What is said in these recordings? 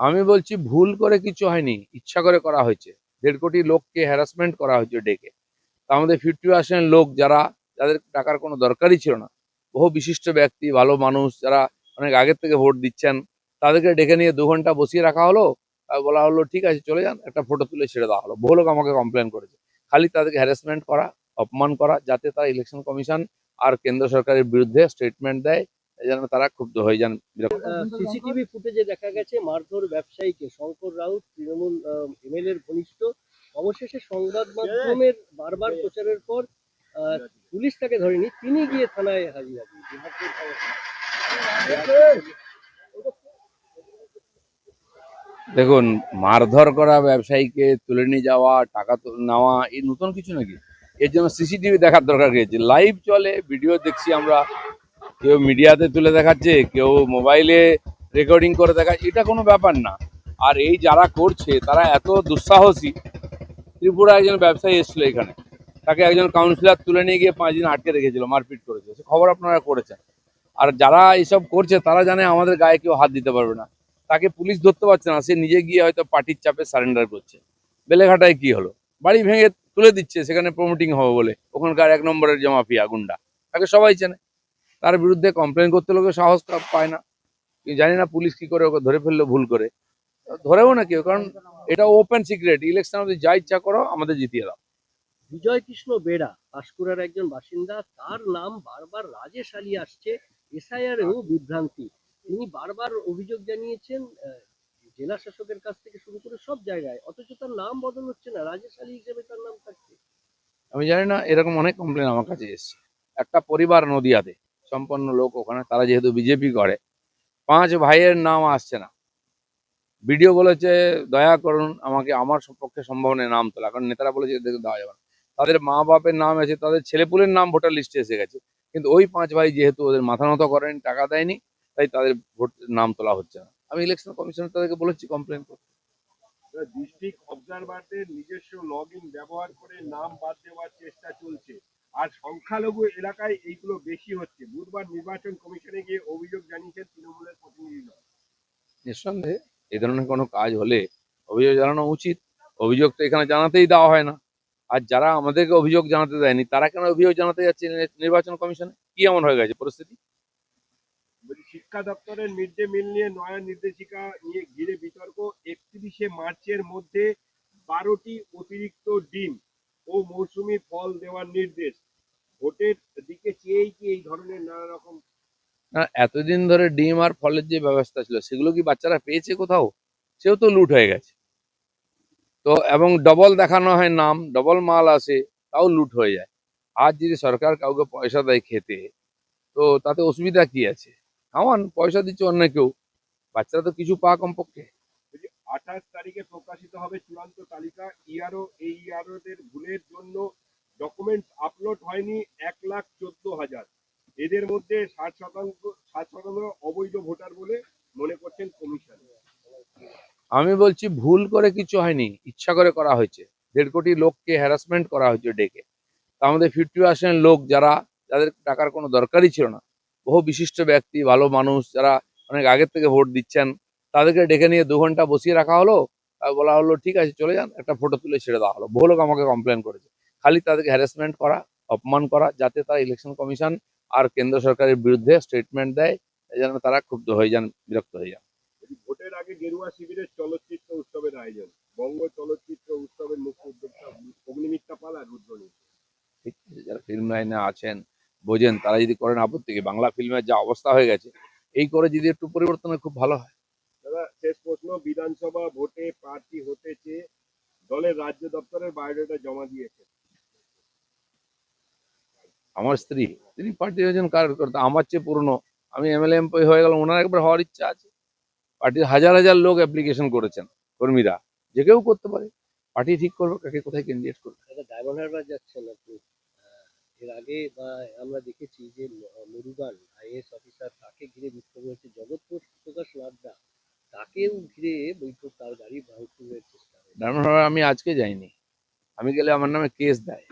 আমি বলছি ভুল করে কিছু হয়নি, ইচ্ছা করে করা হয়েছে। 1.5 কোটি লোককে হ্যারাসমেন্ট করা হয়েছে ডেকে। তা আমাদের 50% লোক যাদের টাকার কোনো দরকারই ছিল না, বহু বিশিষ্ট ব্যক্তি, ভালো মানুষ যারা অনেক আগের থেকে ভোট দিচ্ছেন, তাদেরকে ডেকে নিয়ে 2 ঘন্টা বসিয়ে রাখা হলো। আর বলা হলো ঠিক আছে চলে যান, একটা ফটো তুলে ছেড়ে দেওয়া হলো। বহু লোক আমাকে কমপ্লেন করেছে। খালি তাদেরকে হ্যারাসমেন্ট করা, অপমান করা, যাতে তারা ইলেকশন কমিশন আর কেন্দ্র সরকারের বিরুদ্ধে স্টেটমেন্ট দেয়, যেন তারা ক্ষুব্ধ হয়ে যান, বিরক্ত। সিসিটিভি ফুটেজে দেখা গেছে মারধর ব্যবসায়ীকে শঙ্কর রাউত তৃণমূল এমএলএ এর ঘনিষ্ঠ। অবশেষে সংবাদ মাধ্যমের বারবার প্রচারের পর পুলিশ তাকে ধরেনি, তিনি গিয়ে থানায় হাজির আছেন। দেখুন, মারধর করা, ব্যবসায়ীকে তুলে নিয়ে যাওয়া, টাকা নেওয়া, এই নতুন কিছু নাকি? এর জন্য সিসিটিভি দেখার দরকার রয়েছে। লাইভ চলে, ভিডিও দেখছি আমরা। কেউ মিডিয়াতে তুলে দেখাচ্ছে, কেউ মোবাইলে রেকর্ডিং করে দেখাচ্ছে, এটা কোনো ব্যাপার না। আর এই যারা করছে তারা এত দুঃসাহসী। ত্রিপুরা একজন ব্যবসায়ী এসেছিল এখানে, তাকে একজন কাউন্সিলর তুলে নিয়ে গিয়ে 5 দিন আটকে রেখেছিল, মারপিট করেছে। সে খবর আপনারা করেছেন। আর যারা এইসব করছে তারা জানে আমাদের গায়ে কেউ হাত দিতে পারবে না। তাকে পুলিশ ধরতে পারছে না, সে নিজে গিয়ে হয়তো পার্টির চাপে সারেন্ডার করছে। বেলেঘাটায় কি হলো? বাড়ি ভেঙে তুলে দিচ্ছে সেখানে প্রমোটিং হবে বলে, ওখানকার 1 নম্বরের যে মাফিয়া গুন্ডা, তাকে সবাই চেনে। তার বিরুদ্ধে কমপ্লেন করতে লোকে সাহস পায় না। জানি না পুলিশ কি করে ওকে ধরে ফেললো ভুল করে। ধরেও না কেউ, কারণ এটা ওপেন সিক্রেট। ইলেকশন যা ইচ্ছা করো, আমাদের জিতিয়ে দাও। বিজয় কৃষ্ণ বেড়া পাঁশকুড়ার একজন বাসিন্দা, তার নাম বারবার রাজেশ আলী আসছে। এসআইআরেও বিভ্রান্তি। তিনি বারবার অভিযোগ জানিয়েছেন জেলা শাসকের কাছ থেকে শুরু করে সব জায়গায়, অথচ তার নাম বদল হচ্ছে না, রাজেশ আলী হিসেবে তার নাম থাকছে। আমি জানি না, এরকম অনেক কমপ্লেন আমার কাছে এসেছে। একটা পরিবার নদিয়াতে, সম্পন্ন লোক ওখানে, তারা যেহেতু বিজেপি করে, 5 ভাইয়ের নাম আসছে না। ভিডিও বলেছে দয়া করুন আমাকে, আমার পক্ষে সম্ভব নেই নাম তোলা, কারণ নেতারা বলেছে এদেরকে দেওয়া যাবে না। তাদের মা বাপের নাম আছে, তাদের ছেলেপুলের নাম ভোটার লিস্টে এসে গেছে, কিন্তু ওই 5 ভাই যেহেতু ওদের মাথা নত করেন, টাকা দেয়নি, তাই তাদের ভোট নাম তোলা হচ্ছে না। আমি ইলেকশন কমিশনার তাদেরকে বলেছি কমপ্লেন করতে। ডিস্ট্রিক্ট অবজারভারদের নিজস্ব লগ ইন ব্যবহার করে নাম বাদ দেওয়ার চেষ্টা চলছে, আর সংখ্যালঘু এলাকায় এইগুলো বেশি হচ্ছে। বুধবার নির্বাচন কমিশনে গিয়ে অভিযোগ জানিয়েছেন তৃণমূলের প্রতিনিধি দল। নিঃসন্দেহে এই ধরনের কোনো কাজ হলে অভিযোগ জানানো উচিত। অভিযোগ তো এখানে জানাতেই দেওয়া হয় না। আর যারা আমাদেরকে অভিযোগ জানাতে দেয়নি, তারা কেন অভিযোগ জানাতে যাচ্ছে নির্বাচন কমিশনে? কি এমন হয়ে গেছে পরিস্থিতি? শিক্ষা দপ্তরের মিড ডে মিল নিয়ে নয়া নির্দেশিকা নিয়ে ঘিরে বিতর্ক। 31শে মার্চের মধ্যে 12টি অতিরিক্ত ডিম ও মৌসুমী ফল দেওয়ার নির্দেশ। ভোটের দিকে চেয়েই কি এই ধরনের নানা রকম? না, এতদিন ধরে ডিম আর ফলের যে ব্যবস্থা ছিল, সেগুলো কি বাচ্চারা পেয়েছে কোথাও? সেও তো লুট হয়ে গেছে। তো এবং ডবল দেখানো হয় নাম, ডবল মাল আসে, তাও লুট হয়ে যায়। আজ যদি সরকার কাউকে পয়সা দেয় খেতে, তো তাতে অসুবিধা কি আছে? খাওয়ান, পয়সা দিচ্ছে অন্য কেউ, বাচ্চারা তো কিছু পা কমপক্ষে। 28 তারিখে প্রকাশিত হবে চূড়ান্ত তালিকা। ইআরও এই ইআরওদের ভুলের জন্য ডকুমেন্টস আপলোড হয়নি 1,14,000। এদের মধ্যে 60% অবৈধ ভোটার বলে মনে করছেন কমিশন। আমি বলছি ভুল করে কিছু হয়নি, ইচ্ছা করে করা হয়েছে। 1.5 কোটি লোককে হ্যারাসমেন্ট করা হয়েছে ডেকে। তা আমাদের 50% লোক যাদের টাকার কোনো দরকারই ছিল না, বহু বিশিষ্ট ব্যক্তি, ভালো মানুষ যারা অনেক আগের থেকে ভোট দিচ্ছেন, তাদেরকে ডেকে নিয়ে 2 ঘন্টা বসিয়ে রাখা হলো। আর বলা হলো ঠিক আছে চলে যান, একটা ফটো তুলে ছেড়ে দেওয়া হলো। বহু লোক আমাকে কমপ্লেন করেছে। খালি তাদেরকে হ্যারাসমেন্ট করা, অপমান করা, যাতে তারা ইলেকশন কমিশন আর কেন্দ্র সরকারের বিরুদ্ধে স্টেটমেন্ট দেয়, যেন তারা ক্ষুব্ধ হয়ে যান, বিরক্ত হয়ে যান। ভোটের আগে গেরুয়া শিবিরের চলচ্চিত্র উৎসবের আয়োজন। বঙ্গ চলচ্চিত্র উৎসবের মুখ্য উদ্যোক্তা অগ্নিমিত্রা পাল আর রুদ্রনীল। ঠিক আছে, যারা ফিল্ম লাইনে আছেন, বোঝেন, তারা যদি করেন আপত্তি কি? বাংলা ফিল্মের যা অবস্থা হয়ে গেছে, এই করে যদি একটু পরিবর্তন হয় খুব ভালো হয়। দাদা, শেষ প্রশ্ন। বিধানসভা ভোটে প্রার্থী হতে চেয়ে দলের রাজ্য দপ্তরের বায়োডাটা জমা দিয়েছে। আমার স্ত্রী, তিনি পার্টি হয়েছেন কার্যকর্তা, আমার চেয়ে পুরনো। আমি এমএলএ এমপি হয়ে গেলাম, ওনার একবার হওয়ার ইচ্ছা আছে। পার্টির হাজার হাজার লোক অ্যাপ্লিকেশন করেছেন, কর্মীরা, যে কেউ করতে পারে। পার্টি ঠিক করবে কাকে কোথায় ক্যান্ডিডেট করবে। ডায়মন্ড হারবার যাচ্ছেন আপনি। এর আগে আমরা দেখেছি যে মুরুগান আইএস অফিসার, তাকে ঘিরে বিক্ষোভ হয়েছে। জগৎপুর প্রকাশ লাড্ডা, তাকেও ঘিরে বৈঠক, তার গাড়ি ভাঙচুরের চেষ্টা হয়েছে। ডায়মন্ড হারবার আমি আজকে যাইনি। আমি গেলে আমার নামে কেস দেয়,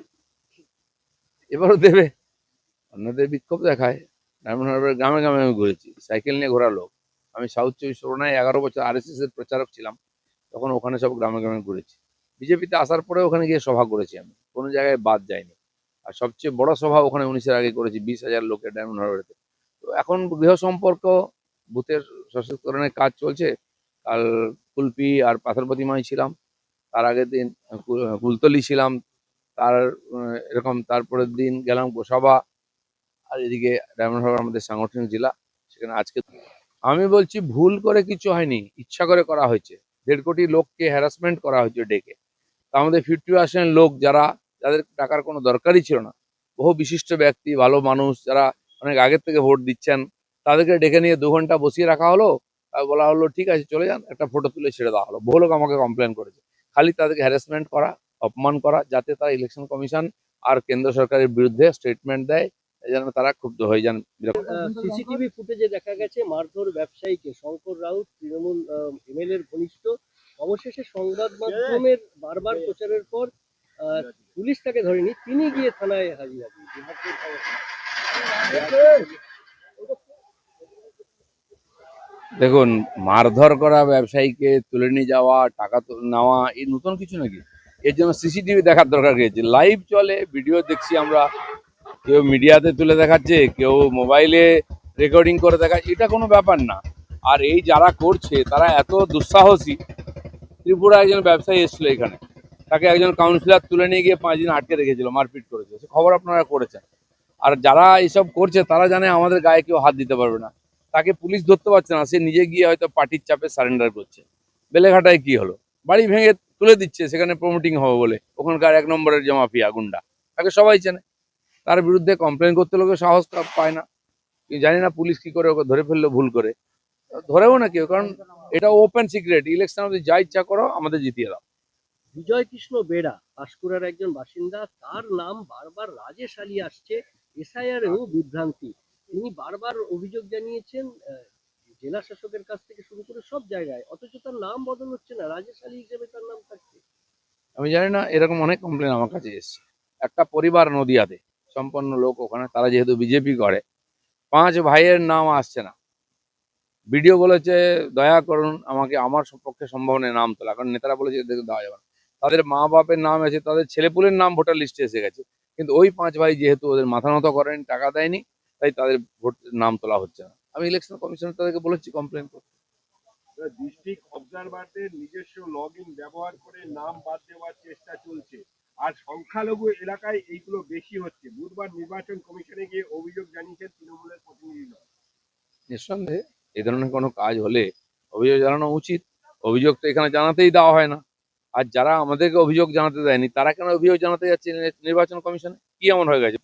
এবারও দেবে। অন্যদের বিক্ষোভ দেখায়। ডায়মন্ড হারবার গ্রামে গ্রামে আমি ঘুরেছি, সাইকেল নিয়ে ঘোরা লোক। আমি সাউথ 24 পরগনায় 11 বছর আরএসএস এর প্রচারক ছিলাম, তখন ওখানে সব গ্রামে গ্রামে ঘুরেছি। বিজেপিতে আসার পরে ওখানে গিয়ে সভা করেছি, আমি কোনো জায়গায় বাদ যাইনি। আর সবচেয়ে বড় সভা ওখানে 19-এর আগে করেছি, 20,000 লোকের ডায়মন্ড হারবারেতে। তো এখন গৃহ সম্পর্ক বুথের সশক্তিকরণের কাজ চলছে। কাল কুলপি আর পাথর প্রতিমায় ছিলাম, তার আগের দিন কুলতলি ছিলাম, তার এরকম তারপরের দিন গেলাম গোসাবা। আর এদিকে ডায়মন্ড হারবার আমাদের সাংগঠনিক জেলা, সেখানে আজকে আমি বলছি ভুল করে কিছু হয়নি, ইচ্ছা করে করা হয়েছে। 1.5 কোটি লোককে হ্যারাসমেন্ট করা হয়েছে ডেকে। তা আমাদের 50% লোক যাদের টাকার কোনো দরকারই ছিল না, বহু বিশিষ্ট ব্যক্তি, ভালো মানুষ যারা অনেক আগের থেকে ভোট দিচ্ছেন, তাদেরকে ডেকে নিয়ে 2 ঘন্টা বসিয়ে রাখা হলো। আর বলা হলো ঠিক আছে চলে যান, একটা ফটো তুলে ছেড়ে দেওয়া হলো। বহু লোক আমাকে কমপ্লেন করেছে। খালি তাদেরকে হ্যারাসমেন্ট করা, অপমান করা, যাতে তারা ইলেকশন কমিশন আর কেন্দ্র সরকারের বিরুদ্ধে স্টেটমেন্ট দেয়, যেন তারা ক্ষুব্ধ হয়ে যান, বিরক্ত। সিসিটিভি ফুটেজে দেখা গেছে মারধর ব্যবসায়ীকে শঙ্কর রাউত তৃণমূল এমএলএর ঘনিষ্ঠ। অবশেষে সংবাদ মাধ্যমের বারবার প্রচারের পর আহ, পুলিশ তাকে ধরেনি, তিনি গিয়ে থানায় হাজিরা দিয়েছেন। দেখুন, মারধর করা, ব্যবসায়ীকে তুলে নিয়ে যাওয়া, টাকা নেওয়া, এই নতুন কিছু নাকি? এর জন্য সিসিটিভি দেখার দরকার রয়েছে। লাইভ চলে, ভিডিও দেখছি আমরা। কেউ মিডিয়াতে তুলে দেখাচ্ছে, কেউ মোবাইলে রেকর্ডিং করে দেখাচ্ছে, এটা কোনো ব্যাপার না। আর এই যারা করছে তারা এত দুঃসাহসী। ত্রিপুরা একজন ব্যবসায়ী এসেছিল এখানে, তাকে একজন কাউন্সিলর তুলে নিয়ে গিয়ে 5 দিন আটকে রেখেছিল, মারপিট করেছে, সে খবর আপনারা করেছেন। আর যারা এইসব করছে তারা জানে আমাদের গায়ে কেউ হাত দিতে পারবে না। তাকে পুলিশ ধরতে পারছে না, সে নিজে গিয়ে হয়তো পার্টির চাপে সারেন্ডার করছে। বেলেঘাটায় কি হলো, বাড়ি ভেঙে তুলে দিচ্ছে সেখানে প্রমোটিং হবে বলে, ওখানকার 1 নম্বরের যে মাফিয়া গুন্ডা, তাকে সবাই চেনে। তার বিরুদ্ধে কমপ্লেন করতে লোকে সাহস পায় না। জানি না পুলিশ কি করে ওকে ধরে ফেললো ভুল করে, ধরেও না কেউ, কারণ এটা ওপেন সিক্রেট। ইলেকশন অবধি যা ইচ্ছা করো, আমাদের জিতিয়ে দাও। বিজয় কৃষ্ণ বেড়া পাঁশকুড়ার একজন বাসিন্দা, তার নাম বারবার রাজেশ আলী আসছে এসআইআরেও বিভ্রান্তি। তিনি বারবার অভিযোগ জানিয়েছেন জেলা শাসকের কাছ থেকে শুরু করে সব জায়গায়, অথচ তার নাম বদল হচ্ছে না, রাজেশ আলী হিসেবে তার নাম থাকছে। আমি জানি না, এরকম অনেক কমপ্লেন আমার কাছে এসেছে। একটা পরিবার নদিয়াতে, সম্পন্ন লোক ওখানে, তারা যেহেতু বিজেপি করে, 5 ভাইয়ের নাম আসছে না। ভিডিও বলেছে দয়া করুন আমাকে, আমার পক্ষে সম্ভব নেই নাম তোলা, কারণ নেতারা বলেছে এদেরকে দেওয়া যাবে না। তাদের মা বাপের নাম আছে, তাদের ছেলেপুলের নাম ভোটার লিস্টে এসে গেছে, কিন্তু ওই 5 ভাই যেহেতু ওদের মাথা নত করেন, টাকা দেয়নি, তাই তাদের ভোট নাম তোলা হচ্ছে না। আমি ইলেকশন কমিশনার তাদেরকে বলেছি কমপ্লেন করতে। ডিস্ট্রিক্ট অবজারভারদের নিজস্ব লগ ইন ব্যবহার করে নাম বাদ দেওয়ার চেষ্টা চলছে, আর সংখ্যালঘু এলাকায় এইগুলো বেশি হচ্ছে। বুধবার নির্বাচন কমিশনে গিয়ে অভিযোগ জানিয়েছেন তৃণমূলের প্রতিনিধিরা। নিঃসন্দেহে এই ধরনের কোনো কাজ হলে অভিযোগ জানানো উচিত। অভিযোগ তো এখানে জানাতেই দেওয়া হয় না। আর যারা আমাদেরকে অভিযোগ জানাতে দেয়নি, তারা কেন অভিযোগ জানাতে যাচ্ছে নির্বাচন কমিশনে? কি এমন হয়ে গেছে?